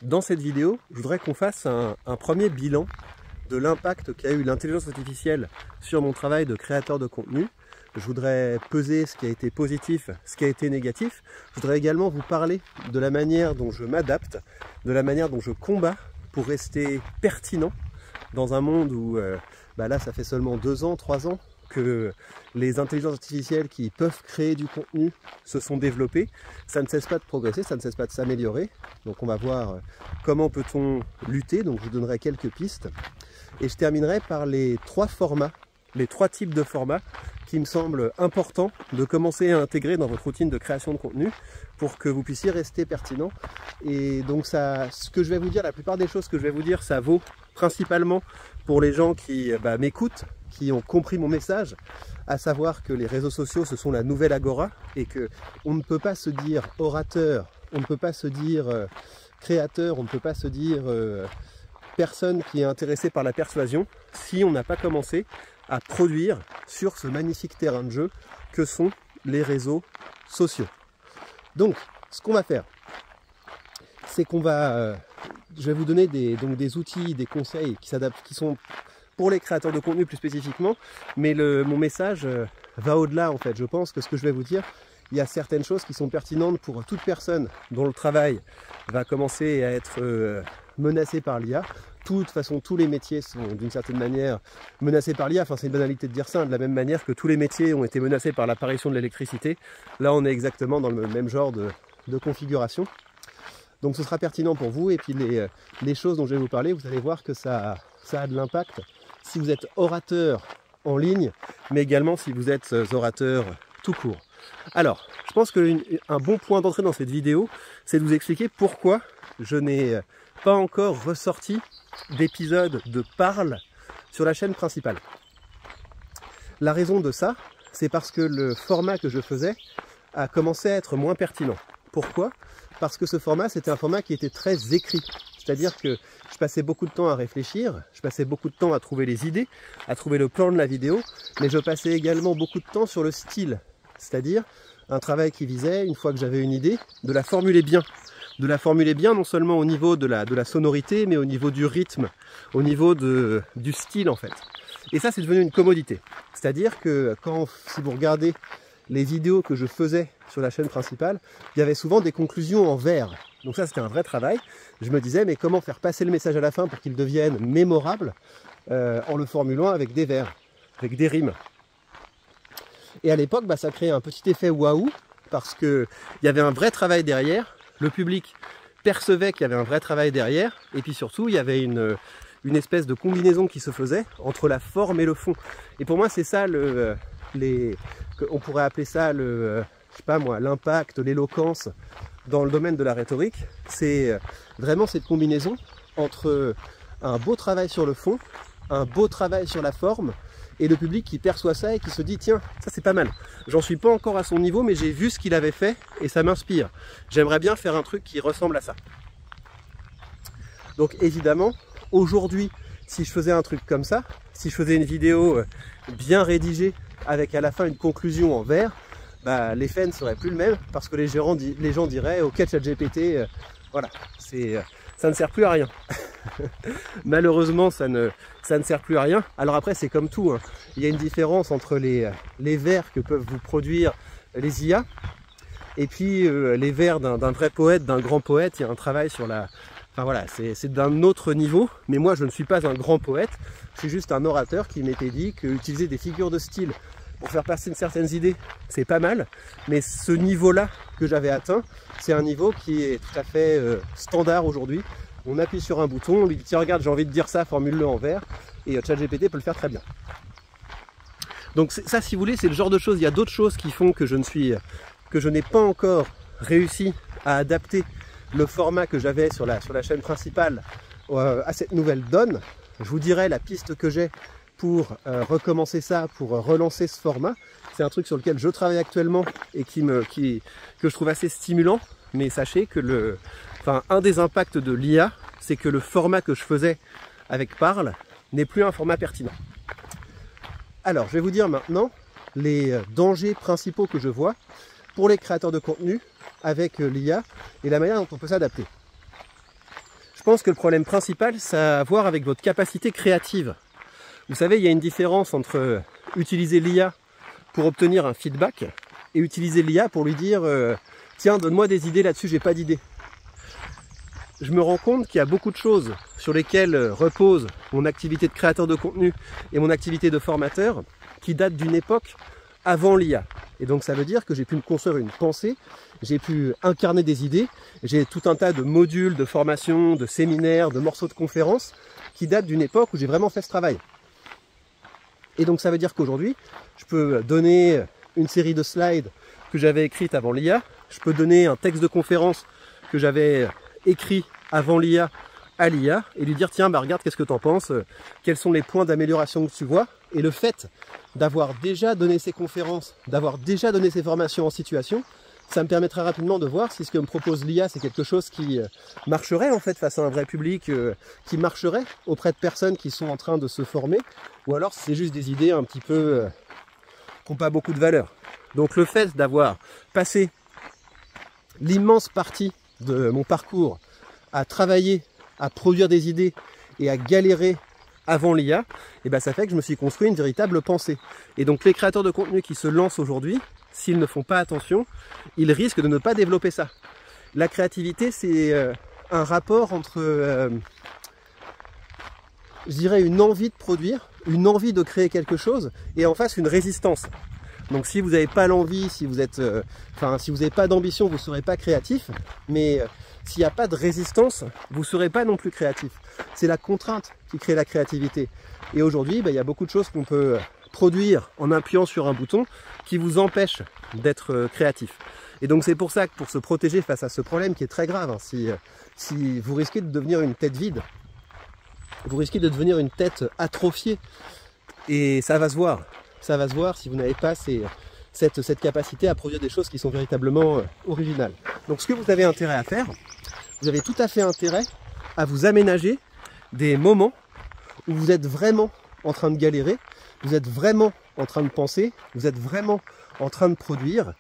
Dans cette vidéo, je voudrais qu'on fasse un premier bilan de l'impact qu'a eu l'intelligence artificielle sur mon travail de créateur de contenu. Je voudrais peser ce qui a été positif, ce qui a été négatif. Je voudrais également vous parler de la manière dont je m'adapte, de la manière dont je combats pour rester pertinent dans un monde où, là ça fait seulement 2 ans, 3 ans que les intelligences artificielles qui peuvent créer du contenu se sont développées. Ça ne cesse pas de progresser, ça ne cesse pas de s'améliorer. Donc on va voir comment peut-on lutter. Donc je vous donnerai quelques pistes. Et je terminerai par les 3 formats, les 3 types de formats qui me semblent importants de commencer à intégrer dans votre routine de création de contenu pour que vous puissiez rester pertinent. Et donc ce que je vais vous dire, la plupart des choses que je vais vous dire, ça vaut principalement pour les gens qui m'écoutent, qui ont compris mon message, à savoir que les réseaux sociaux, ce sont la nouvelle agora et que on ne peut pas se dire orateur, on ne peut pas se dire créateur, on ne peut pas se dire personne qui est intéressée par la persuasion si on n'a pas commencé à produire sur ce magnifique terrain de jeu que sont les réseaux sociaux. Donc, ce qu'on va faire, c'est qu'on va, je vais vous donner des outils, des conseils qui s'adaptent, qui sont pour les créateurs de contenu plus spécifiquement, mais mon message va au-delà en fait. Je pense que ce que je vais vous dire, il y a certaines choses qui sont pertinentes pour toute personne dont le travail va commencer à être menacé par l'IA. De toute façon, tous les métiers sont d'une certaine manière menacés par l'IA. Enfin, c'est une banalité de dire ça, de la même manière que tous les métiers ont été menacés par l'apparition de l'électricité. Là, on est exactement dans le même genre de configuration. Donc ce sera pertinent pour vous. Et puis les choses dont je vais vous parler, vous allez voir que ça a de l'impact si vous êtes orateur en ligne, mais également si vous êtes orateur tout court. Alors, je pense qu'un bon point d'entrée dans cette vidéo, c'est de vous expliquer pourquoi je n'ai pas encore ressorti d'épisode de Parle sur la chaîne principale. La raison de ça, c'est parce que le format que je faisais a commencé à être moins pertinent. Pourquoi ? Parce que ce format, c'était un format qui était très écrit. C'est-à-dire que je passais beaucoup de temps à réfléchir, je passais beaucoup de temps à trouver les idées, à trouver le plan de la vidéo, mais je passais également beaucoup de temps sur le style. C'est-à-dire un travail qui visait, une fois que j'avais une idée, de la formuler bien. De la formuler bien non seulement au niveau de la sonorité, mais au niveau du rythme, au niveau du style en fait. Et ça, c'est devenu une commodité. C'est-à-dire que si vous regardez les vidéos que je faisais sur la chaîne principale, il y avait souvent des conclusions en vers. Donc ça, c'était un vrai travail. Je me disais, mais comment faire passer le message à la fin pour qu'il devienne mémorable en le formulant avec des vers, avec des rimes. Et à l'époque, ça créait un petit effet waouh, parce qu'il y avait un vrai travail derrière. Le public percevait qu'il y avait un vrai travail derrière. Et puis surtout, il y avait une espèce de combinaison qui se faisait entre la forme et le fond. Et pour moi, c'est ça, on pourrait appeler ça l'impact, l'éloquence dans le domaine de la rhétorique. C'est vraiment cette combinaison entre un beau travail sur le fond, un beau travail sur la forme, et le public qui perçoit ça et qui se dit tiens, ça c'est pas mal. J'en suis pas encore à son niveau, mais j'ai vu ce qu'il avait fait et ça m'inspire. J'aimerais bien faire un truc qui ressemble à ça. Donc évidemment, aujourd'hui, si je faisais un truc comme ça, si je faisais une vidéo bien rédigée avec à la fin une conclusion en vers, l'effet ne serait plus le même parce que les gens diraient ok, ChatGPT, voilà, ça ne sert plus à rien. Malheureusement, ça ne sert plus à rien. Alors après, c'est comme tout, hein. Il y a une différence entre les vers que peuvent vous produire les IA et puis les vers d'un vrai poète, d'un grand poète. Il y a un travail sur Enfin voilà, c'est d'un autre niveau, mais moi je ne suis pas un grand poète, je suis juste un orateur qui m'était dit qu'utiliser des figures de style pour faire passer certaines idées, c'est pas mal, mais ce niveau-là que j'avais atteint, c'est un niveau qui est tout à fait standard aujourd'hui. On appuie sur un bouton, on lui dit tiens regarde, j'ai envie de dire ça, formule-le en vers, et ChatGPT peut le faire très bien. Donc ça, si vous voulez, c'est le genre de choses. Il y a d'autres choses qui font que je n'ai pas encore réussi à adapter le format que j'avais sur la chaîne principale à cette nouvelle donne. Je vous dirai la piste que j'ai pour recommencer ça, pour relancer ce format. C'est un truc sur lequel je travaille actuellement et que je trouve assez stimulant. Mais sachez que un des impacts de l'IA, c'est que le format que je faisais avec Parle n'est plus un format pertinent. Alors, je vais vous dire maintenant les dangers principaux que je vois pour les créateurs de contenu avec l'IA et la manière dont on peut s'adapter. pense que le problème principal, ça a à voir avec votre capacité créative. Vous savez, il y a une différence entre utiliser l'IA pour obtenir un feedback et utiliser l'IA pour lui dire tiens, donne-moi des idées là-dessus, j'ai pas d'idées. Je me rends compte qu'il y a beaucoup de choses sur lesquelles repose mon activité de créateur de contenu et mon activité de formateur qui datent d'une époque avant l'IA. Et donc ça veut dire que j'ai pu me construire une pensée, j'ai pu incarner des idées, j'ai tout un tas de modules, de formations, de séminaires, de morceaux de conférences qui datent d'une époque où j'ai vraiment fait ce travail. Et donc ça veut dire qu'aujourd'hui, je peux donner une série de slides que j'avais écrites avant l'IA, je peux donner un texte de conférence que j'avais écrit avant l'IA à l'IA et lui dire tiens, bah regarde, qu'est-ce que tu en penses, quels sont les points d'amélioration que tu vois. Et le fait d'avoir déjà donné ces conférences, d'avoir déjà donné ces formations en situation, ça me permettra rapidement de voir si ce que me propose l'IA c'est quelque chose qui marcherait en fait face à un vrai public, qui marcherait auprès de personnes qui sont en train de se former, ou alors si c'est juste des idées un petit peu qui n'ont pas beaucoup de valeur. Donc le fait d'avoir passé l'immense partie de mon parcours à travailler, à produire des idées et à galérer avant l'IA, et ben ça fait que je me suis construit une véritable pensée. Et donc les créateurs de contenu qui se lancent aujourd'hui, s'ils ne font pas attention, ils risquent de ne pas développer ça. La créativité, c'est un rapport entre, je dirais, une envie de produire, une envie de créer quelque chose, et en face une résistance. Donc si vous n'avez pas l'envie, si vous êtes, si vous n'avez pas d'ambition, vous ne serez pas créatif, mais s'il n'y a pas de résistance, vous ne serez pas non plus créatif. C'est la contrainte qui crée la créativité. Et aujourd'hui, il y a beaucoup de choses qu'on peut produire en appuyant sur un bouton qui vous empêche d'être créatif. Et donc c'est pour ça que pour se protéger face à ce problème qui est très grave, si vous risquez de devenir une tête vide, vous risquez de devenir une tête atrophiée, et ça va se voir. Ça va se voir si vous n'avez pas cette capacité à produire des choses qui sont véritablement originales. Donc ce que vous avez intérêt à faire, vous avez tout à fait intérêt à vous aménager des moments où vous êtes vraiment en train de galérer, vous êtes vraiment en train de penser, vous êtes vraiment en train de produire,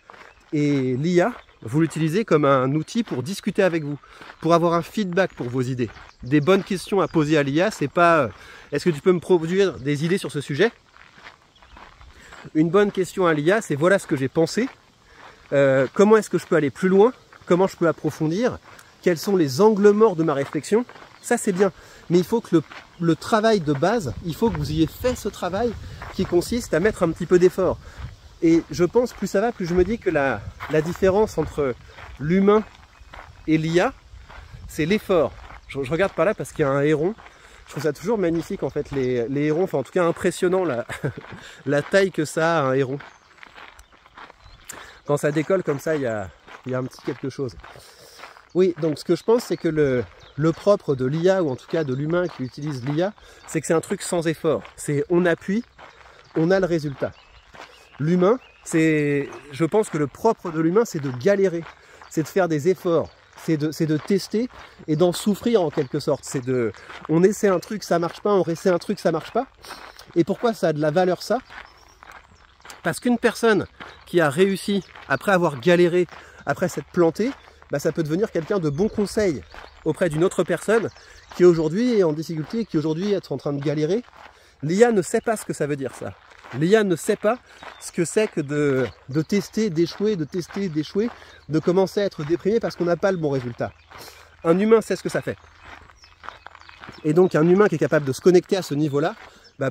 et l'IA, vous l'utilisez comme un outil pour discuter avec vous, pour avoir un feedback pour vos idées. Des bonnes questions à poser à l'IA, c'est pas est-ce que tu peux me produire des idées sur ce sujet? Une bonne question à l'IA, c'est voilà ce que j'ai pensé, comment est-ce que je peux aller plus loin, comment je peux approfondir, quels sont les angles morts de ma réflexion. Ça c'est bien, mais il faut que le travail de base, il faut que vous ayez fait ce travail qui consiste à mettre un petit peu d'effort. Et je pense, plus ça va, plus je me dis que la différence entre l'humain et l'IA, c'est l'effort. Je regarde par là parce qu'il y a un héron. Je trouve ça toujours magnifique en fait, les hérons, enfin en tout cas impressionnant la taille que ça a un héron. Quand ça décolle comme ça, il y a un petit quelque chose. Oui, donc ce que je pense, c'est que le propre de l'IA, ou en tout cas de l'humain qui utilise l'IA, c'est que c'est un truc sans effort. C'est on appuie, on a le résultat. L'humain, je pense que le propre de l'humain, c'est de galérer, c'est de faire des efforts. C'est de tester et d'en souffrir en quelque sorte. On essaie un truc, ça marche pas, on essaie un truc, ça marche pas. Et pourquoi ça a de la valeur ça? Parce qu'une personne qui a réussi, après avoir galéré, après s'être plantée, ça peut devenir quelqu'un de bon conseil auprès d'une autre personne qui aujourd'hui est en difficulté, qui aujourd'hui est en train de galérer. L'IA ne sait pas ce que ça veut dire ça. L'IA ne sait pas ce que c'est que de tester, d'échouer, de tester, d'échouer, de commencer à être déprimé parce qu'on n'a pas le bon résultat. Un humain sait ce que ça fait. Et donc un humain qui est capable de se connecter à ce niveau-là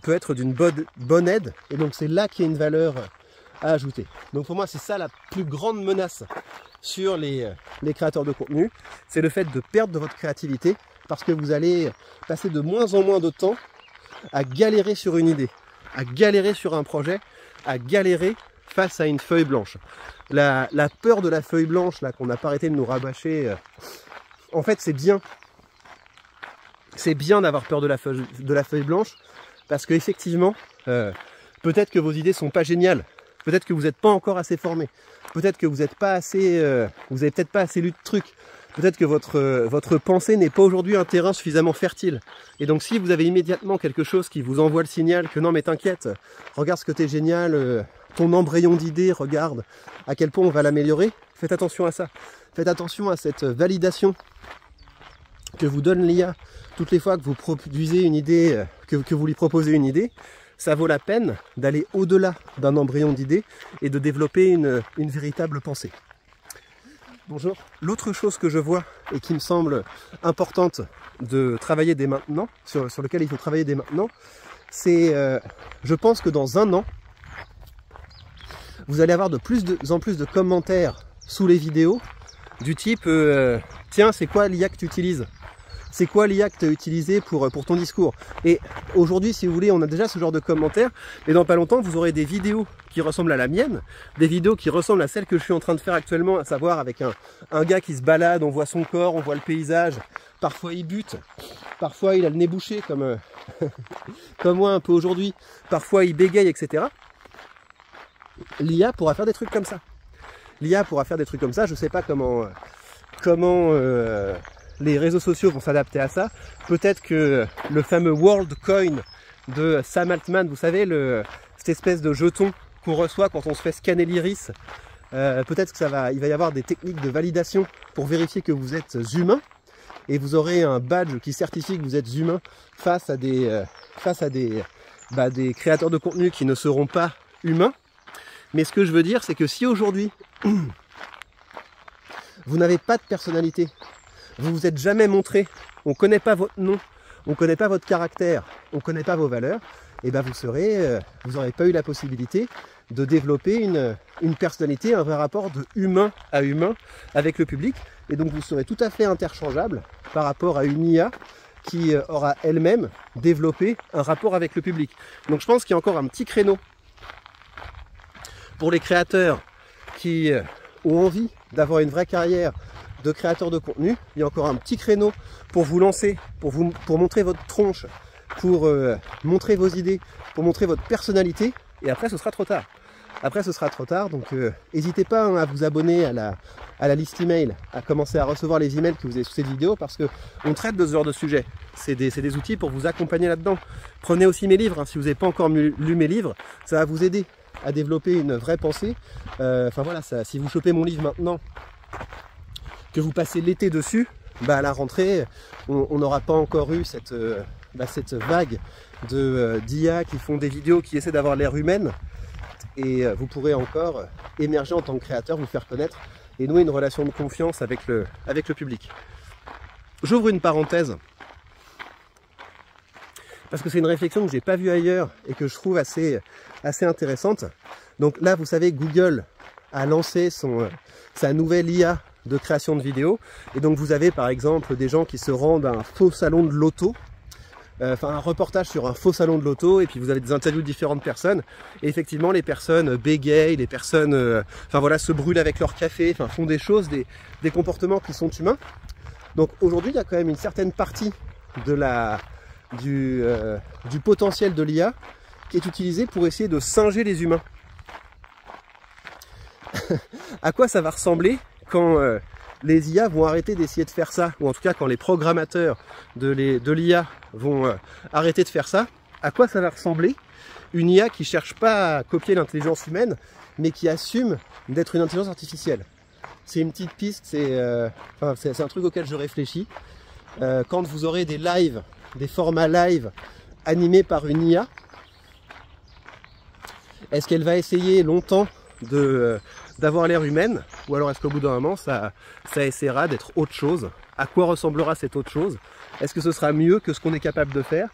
peut être d'une bonne aide. Et donc c'est là qu'il y a une valeur à ajouter. Donc pour moi c'est ça la plus grande menace sur les créateurs de contenu. C'est le fait de perdre de votre créativité parce que vous allez passer de moins en moins de temps à galérer sur une idée, à galérer sur un projet, à galérer face à une feuille blanche. La peur de la feuille blanche là qu'on n'a pas arrêté de nous rabâcher, en fait c'est bien. C'est bien d'avoir peur de la feuille blanche parce qu'effectivement, peut-être que vos idées sont pas géniales, peut-être que vous n'êtes pas encore assez formé, peut-être que vous n'êtes pas assez, vous avez peut-être pas assez lu de trucs. Peut-être que votre pensée n'est pas aujourd'hui un terrain suffisamment fertile. Et donc si vous avez immédiatement quelque chose qui vous envoie le signal que non mais t'inquiète, regarde ce que t'es génial, ton embryon d'idée, regarde à quel point on va l'améliorer, faites attention à ça. Faites attention à cette validation que vous donne l'IA toutes les fois que vous produisez une idée, que vous lui proposez une idée, ça vaut la peine d'aller au-delà d'un embryon d'idée et de développer une véritable pensée. Bonjour. L'autre chose que je vois et qui me semble importante de travailler dès maintenant, sur lequel il faut travailler dès maintenant, c'est, je pense que dans un an, vous allez avoir de plus en plus de commentaires sous les vidéos du type tiens, c'est quoi l'IA que tu utilises? C'est quoi l'IA que tu as utilisé pour ton discours? Et aujourd'hui, si vous voulez, on a déjà ce genre de commentaires. Et dans pas longtemps, vous aurez des vidéos qui ressemblent à la mienne, des vidéos qui ressemblent à celles que je suis en train de faire actuellement, à savoir avec un gars qui se balade, on voit son corps, on voit le paysage. Parfois il bute, parfois il a le nez bouché comme, comme moi un peu aujourd'hui. Parfois il bégaye, etc. L'IA pourra faire des trucs comme ça. L'IA pourra faire des trucs comme ça. Je ne sais pas comment les réseaux sociaux vont s'adapter à ça. Peut-être que le fameux WorldCoin de Sam Altman, vous savez, cette espèce de jeton qu'on reçoit quand on se fait scanner l'iris, peut-être que il va y avoir des techniques de validation pour vérifier que vous êtes humain, et vous aurez un badge qui certifie que vous êtes humain face à des créateurs de contenu qui ne seront pas humains. Mais ce que je veux dire, c'est que si aujourd'hui vous n'avez pas de personnalité, vous vous êtes jamais montré, on ne connaît pas votre nom, on ne connaît pas votre caractère, on ne connaît pas vos valeurs, et ben vous n'aurez pas eu la possibilité de développer une personnalité, un vrai rapport de humain à humain avec le public, et donc vous serez tout à fait interchangeable par rapport à une IA qui aura elle-même développé un rapport avec le public. Donc je pense qu'il y a encore un petit créneau pour les créateurs qui ont envie d'avoir une vraie carrière de créateur de contenu. Il y a encore un petit créneau pour vous lancer, pour montrer votre tronche, pour montrer vos idées, pour montrer votre personnalité, et après ce sera trop tard. Après ce sera trop tard, donc n'hésitez pas à vous abonner à la liste email, à commencer à recevoir les emails que vous avez sous cette vidéo, parce qu'on traite de ce genre de sujet. C'est des outils pour vous accompagner là-dedans. Prenez aussi mes livres, hein. Si vous n'avez pas encore lu mes livres, ça va vous aider à développer une vraie pensée. Enfin voilà, si vous chopez mon livre maintenant, que vous passez l'été dessus, bah à la rentrée, on n'aura pas encore eu cette vague d'IA qui font des vidéos qui essaient d'avoir l'air humaine, et vous pourrez encore émerger en tant que créateur, vous faire connaître et nouer une relation de confiance avec le public. J'ouvre une parenthèse parce que c'est une réflexion que je n'ai pas vue ailleurs et que je trouve assez intéressante. Donc là, vous savez, Google a lancé sa nouvelle IA de création de vidéos, et donc vous avez par exemple des gens qui se rendent à un faux salon de l'auto, enfin un reportage sur un faux salon de l'auto, et puis vous avez des interviews de différentes personnes, et effectivement les personnes bégayent, les personnes enfin voilà, se brûlent avec leur café, enfin font des choses, des comportements qui sont humains. Donc aujourd'hui il y a quand même une certaine partie du potentiel de l'IA qui est utilisé pour essayer de singer les humains. À quoi ça va ressembler quand les IA vont arrêter d'essayer de faire ça, ou en tout cas quand les programmateurs de l'IA vont arrêter de faire ça? À quoi ça va ressembler une IA qui ne cherche pas à copier l'intelligence humaine, mais qui assume d'être une intelligence artificielle? C'est une petite piste, c'est un truc auquel je réfléchis. Quand vous aurez des lives, des formats live animés par une IA, est-ce qu'elle va essayer longtemps d'avoir l'air humaine, ou alors est-ce qu'au bout d'un moment ça essaiera d'être autre chose? À quoi ressemblera cette autre chose? Est-ce que ce sera mieux que ce qu'on est capable de faire?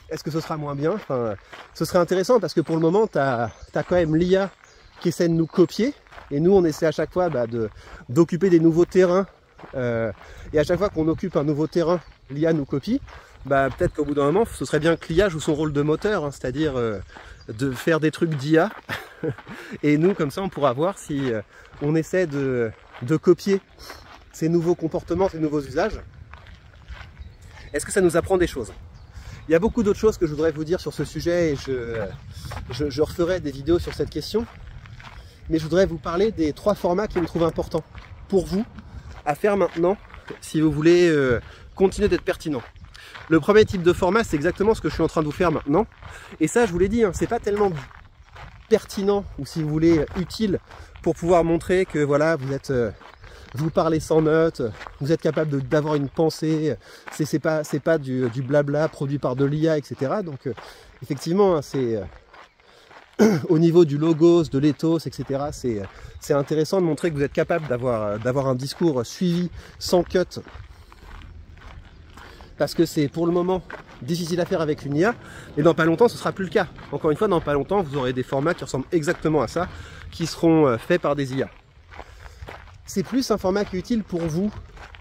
Est-ce que ce sera moins bien? Enfin, ce serait intéressant parce que pour le moment, tu as quand même l'IA qui essaie de nous copier, et nous on essaie à chaque fois d'occuper des nouveaux terrains, et à chaque fois qu'on occupe un nouveau terrain, l'IA nous copie. Peut-être qu'au bout d'un moment, ce serait bien que l'IA joue son rôle de moteur, hein, c'est-à-dire de faire des trucs d'IA, et nous comme ça on pourra voir si on essaie de copier ces nouveaux comportements, ces nouveaux usages. Est-ce que ça nous apprend des choses? Il y a beaucoup d'autres choses que je voudrais vous dire sur ce sujet, et je referai des vidéos sur cette question, mais je voudrais vous parler des 3 formats qui me trouvent importants pour vous à faire maintenant si vous voulez continuer d'être pertinent. Le premier type de format, c'est exactement ce que je suis en train de vous faire maintenant, et ça je vous l'ai dit, hein, c'est pas tellement pertinent, ou si vous voulez utile, pour pouvoir montrer que voilà, vous vous parlez sans notes, vous êtes capable d'avoir une pensée, c'est pas du blabla produit par de l'IA, etc. Donc effectivement, hein, c'est au niveau du logos, de l'ethos, etc. C'est intéressant de montrer que vous êtes capable d'avoir un discours suivi, sans cut, parce que c'est pour le moment difficile à faire avec une IA, et dans pas longtemps ce sera plus le cas. Encore une fois, dans pas longtemps, vous aurez des formats qui ressemblent exactement à ça, qui seront faits par des IA. C'est plus un format qui est utile pour vous,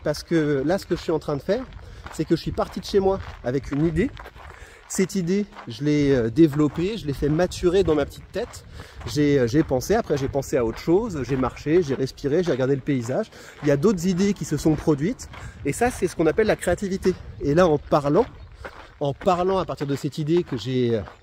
parce que là, ce que je suis en train de faire, c'est que je suis parti de chez moi avec une idée. Cette idée, je l'ai développée, je l'ai fait maturer dans ma petite tête. J'ai pensé, après j'ai pensé à autre chose, j'ai marché, j'ai respiré, j'ai regardé le paysage. Il y a d'autres idées qui se sont produites, et ça, c'est ce qu'on appelle la créativité. Et là, en parlant à partir de cette idée que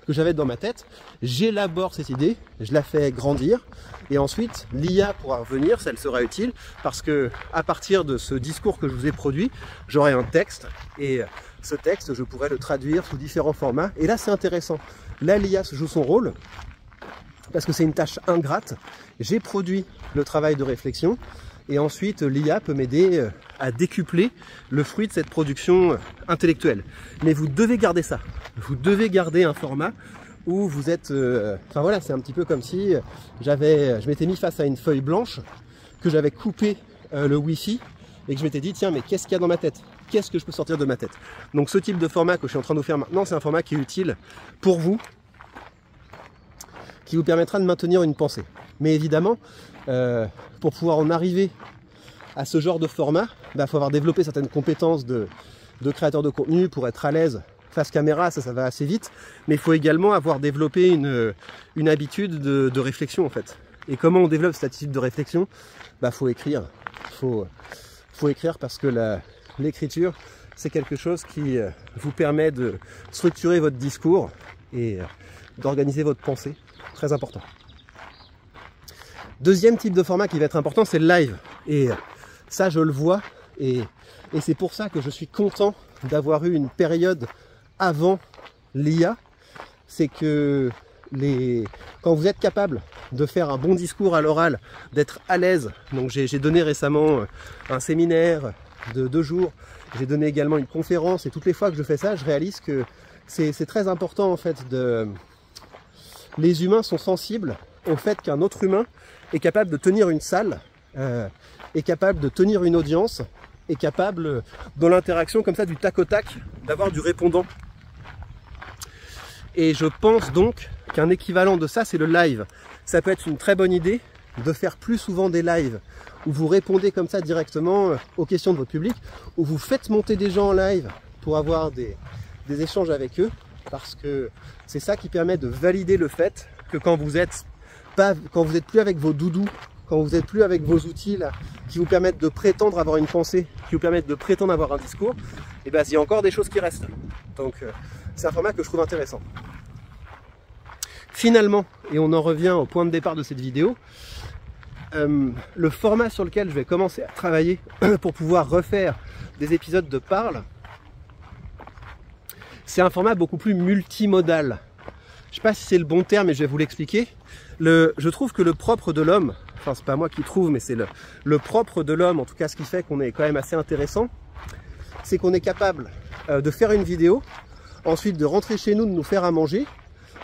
j'avais dans ma tête, j'élabore cette idée, je la fais grandir, et ensuite l'IA pourra revenir, ça elle sera utile, parce que à partir de ce discours que je vous ai produit, j'aurai un texte, et ce texte je pourrais le traduire sous différents formats, et là c'est intéressant. Là l'IA joue son rôle, parce que c'est une tâche ingrate, j'ai produit le travail de réflexion, et ensuite l'IA peut m'aider à décupler le fruit de cette production intellectuelle. Mais vous devez garder ça, vous devez garder un format où vous êtes... Enfin voilà, c'est un petit peu comme si je m'étais mis face à une feuille blanche, que j'avais coupé le Wi-Fi, et que je m'étais dit, tiens, mais qu'est-ce qu'il y a dans ma tête? Qu'est-ce que je peux sortir de ma tête? Donc ce type de format que je suis en train de vous faire maintenant, c'est un format qui est utile pour vous, qui vous permettra de maintenir une pensée. Mais évidemment, pour pouvoir en arriver à ce genre de format, il faut avoir développé certaines compétences de créateur de contenu pour être à l'aise face caméra, ça va assez vite, mais il faut également avoir développé une habitude de réflexion en fait. Et comment on développe cette attitude de réflexion? Faut écrire. Faut écrire parce que l'écriture, c'est quelque chose qui vous permet de structurer votre discours et d'organiser votre pensée. Très important. Deuxième type de format qui va être important, c'est le live. Et ça, je le vois. Et c'est pour ça que je suis content d'avoir eu une période avant l'IA. C'est que quand vous êtes capable de faire un bon discours à l'oral, d'être à l'aise. Donc j'ai donné récemment un séminaire de 2 jours. J'ai donné également une conférence. Et toutes les fois que je fais ça, je réalise que c'est très important en fait les humains sont sensibles au fait qu'un autre humain est capable de tenir une salle, est capable de tenir une audience, est capable, dans l'interaction comme ça, du tac au tac, d'avoir du répondant. Et je pense donc qu'un équivalent de ça, c'est le live. Ça peut être une très bonne idée de faire plus souvent des lives où vous répondez comme ça directement aux questions de votre public, où vous faites monter des gens en live pour avoir des échanges avec eux, parce que c'est ça qui permet de valider le fait que quand vous êtes plus avec vos doudous, quand vous n'êtes plus avec vos outils là, qui vous permettent de prétendre avoir une pensée, qui vous permettent de prétendre avoir un discours, et il y a encore des choses qui restent. Donc c'est un format que je trouve intéressant. Finalement, et on en revient au point de départ de cette vidéo, le format sur lequel je vais commencer à travailler pour pouvoir refaire des épisodes de Parle, c'est un format beaucoup plus multimodal. Je ne sais pas si c'est le bon terme, mais je vais vous l'expliquer. Je trouve que le propre de l'homme, enfin c'est pas moi qui trouve, mais c'est le propre de l'homme, en tout cas ce qui fait qu'on est quand même assez intéressant, c'est qu'on est capable de faire une vidéo, ensuite de rentrer chez nous, de nous faire à manger,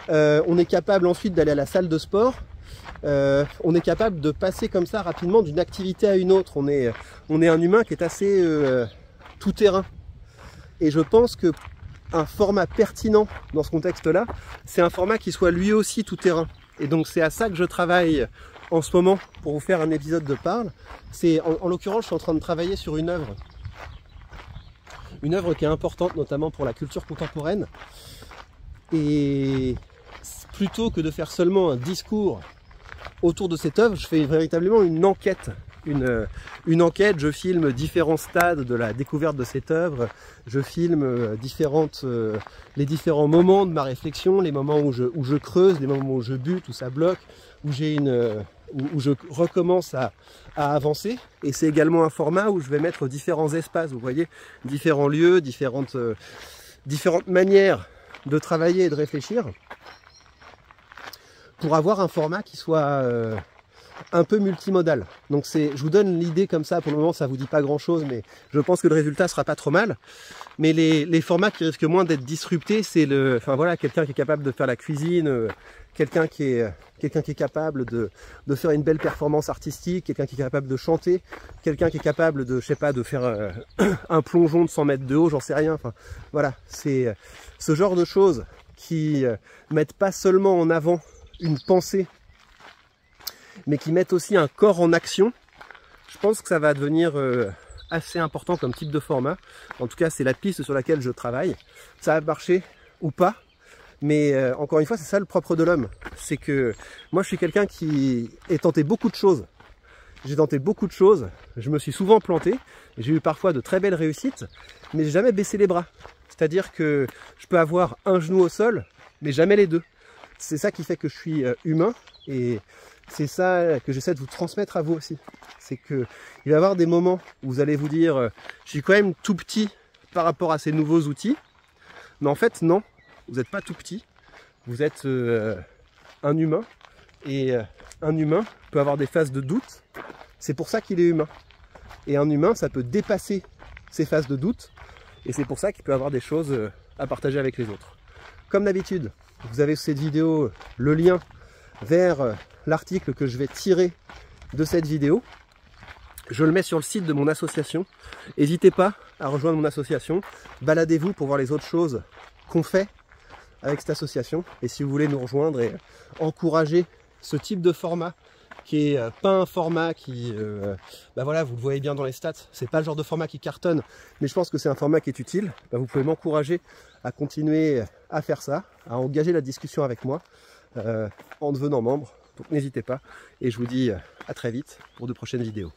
on est capable ensuite d'aller à la salle de sport, on est capable de passer comme ça rapidement d'une activité à une autre. On est un humain qui est assez tout terrain. Et je pense que un format pertinent dans ce contexte-là, c'est un format qui soit lui aussi tout terrain. Et donc c'est à ça que je travaille en ce moment pour vous faire un épisode de Parle. C'est en l'occurrence, je suis en train de travailler sur une œuvre qui est importante notamment pour la culture contemporaine. Et plutôt que de faire seulement un discours autour de cette œuvre, je fais véritablement une enquête. Une enquête, je filme différents stades de la découverte de cette œuvre, je filme les différents moments de ma réflexion, les moments où je creuse, les moments où je bute, où ça bloque, où je recommence à avancer. Et c'est également un format où je vais mettre différents espaces, vous voyez, différents lieux, différentes manières de travailler et de réfléchir, pour avoir un format qui soit un peu multimodal. Donc je vous donne l'idée comme ça, pour le moment ça vous dit pas grand chose, mais je pense que le résultat sera pas trop mal. Mais les formats qui risquent moins d'être disruptés, c'est quelqu'un qui est capable de faire la cuisine, quelqu'un qui est capable de faire une belle performance artistique, quelqu'un qui est capable de chanter, quelqu'un qui est capable de, je sais pas, de faire un plongeon de 100 mètres de haut, j'en sais rien. Enfin, voilà, c'est ce genre de choses qui mettent pas seulement en avant une pensée, mais qui mettent aussi un corps en action. Je pense que ça va devenir assez important comme type de format. En tout cas, c'est la piste sur laquelle je travaille. Ça va marcher ou pas, mais encore une fois, c'est ça le propre de l'homme. C'est que moi, je suis quelqu'un qui a tenté beaucoup de choses. J'ai tenté beaucoup de choses, je me suis souvent planté, j'ai eu parfois de très belles réussites, mais j'ai jamais baissé les bras. C'est-à-dire que je peux avoir un genou au sol, mais jamais les deux. C'est ça qui fait que je suis humain, et c'est ça que j'essaie de vous transmettre à vous aussi. C'est que il va y avoir des moments où vous allez vous dire je suis quand même tout petit par rapport à ces nouveaux outils, mais en fait non, vous n'êtes pas tout petit, vous êtes un humain, et un humain peut avoir des phases de doute. C'est pour ça qu'il est humain. Et un humain, ça peut dépasser ces phases de doute. Et c'est pour ça qu'il peut avoir des choses à partager avec les autres. Comme d'habitude, vous avez sous cette vidéo le lien vers l'article que je vais tirer de cette vidéo. Je le mets sur le site de mon association. N'hésitez pas à rejoindre mon association. Baladez-vous pour voir les autres choses qu'on fait avec cette association. Et si vous voulez nous rejoindre et encourager ce type de format, qui est pas un format qui, voilà, vous le voyez bien dans les stats, c'est pas le genre de format qui cartonne, mais je pense que c'est un format qui est utile. Vous pouvez m'encourager à continuer à faire ça, à engager la discussion avec moi en devenant membre. Donc n'hésitez pas, et je vous dis à très vite pour de prochaines vidéos.